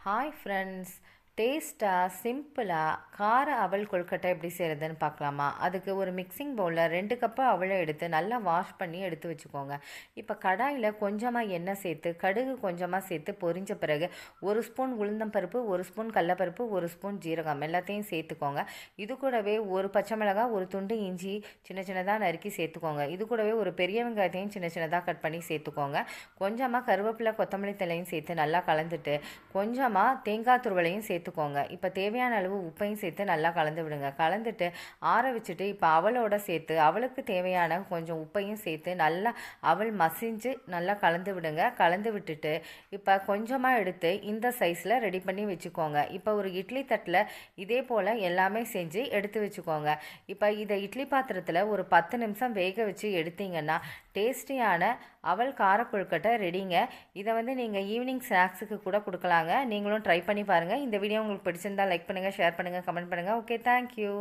Hi friends, டேஸ்ட்டாக சிம்பிளாக கார அவல் கொழுக்கட்டை எப்படி செய்கிறதுன்னு பார்க்கலாமா? அதுக்கு ஒரு மிக்சிங் பவுலில் 2 கப்பு அவலை எடுத்து நல்லா வாஷ் பண்ணி எடுத்து வச்சுக்கோங்க. இப்போ கடாயில் கொஞ்சமாக எண்ணெய் சேர்த்து கடுகு கொஞ்சமாக சேர்த்து பொரிஞ்ச பிறகு 1 ஸ்பூன் உளுந்தம்பருப்பு, 1 ஸ்பூன் கடலப்பருப்பு, 1 ஸ்பூன் ஜீரகம் எல்லாத்தையும் சேர்த்துக்கோங்க. இது கூடவே ஒரு பச்சை மிளகாய், ஒரு துண்டு இஞ்சி சின்ன சின்னதாக நறுக்கி சேர்த்துக்கோங்க. இது கூடவே ஒரு பெரிய வெங்காயத்தையும் சின்ன சின்னதாக கட் பண்ணி சேர்த்துக்கோங்க. கொஞ்சமாக கருவேப்பிலை, கொத்தமல்லி தலையும் சேர்த்து நல்லா கலந்துட்டு கொஞ்சமாக தேங்காய் துருவலையும் சேர்த்துக்கோங்க. இப்போ தேவையான அளவு உப்பையும் சேர்த்து நல்லா கலந்து விடுங்க. கலந்துட்டு ஆற வச்சுட்டு இப்போ அவளோட சேர்த்து அவளுக்கு தேவையான கொஞ்சம் உப்பையும் சேர்த்து நல்லா அவள் மசிஞ்சு நல்லா கலந்து விடுங்க. கலந்து விட்டுட்டு இப்போ கொஞ்சமாக எடுத்து இந்த சைஸில் ரெடி பண்ணி வச்சுக்கோங்க. இப்போ ஒரு இட்லி தட்டில் இதே போல் எல்லாமே செஞ்சு எடுத்து வச்சுக்கோங்க. இப்போ இதை இட்லி பாத்திரத்தில் ஒரு 10 நிமிஷம் வேக வச்சு எடுத்தீங்கன்னா டேஸ்டியான அவல் கார கொழுக்கட்டை ரெடிங்க. இதை நீங்கள் ஈவினிங் ஸ்நாக்ஸுக்கு கூட கொடுக்கலாங்க. நீங்களும் ட்ரை பண்ணி பாருங்கள். இந்த வீடியோ உங்களுக்கு பிடிச்சிருந்தா லைக் பண்ணுங்கள், ஷேர் பண்ணுங்கள், கமெண்ட் பண்ணுங்கள். Okay, thank you.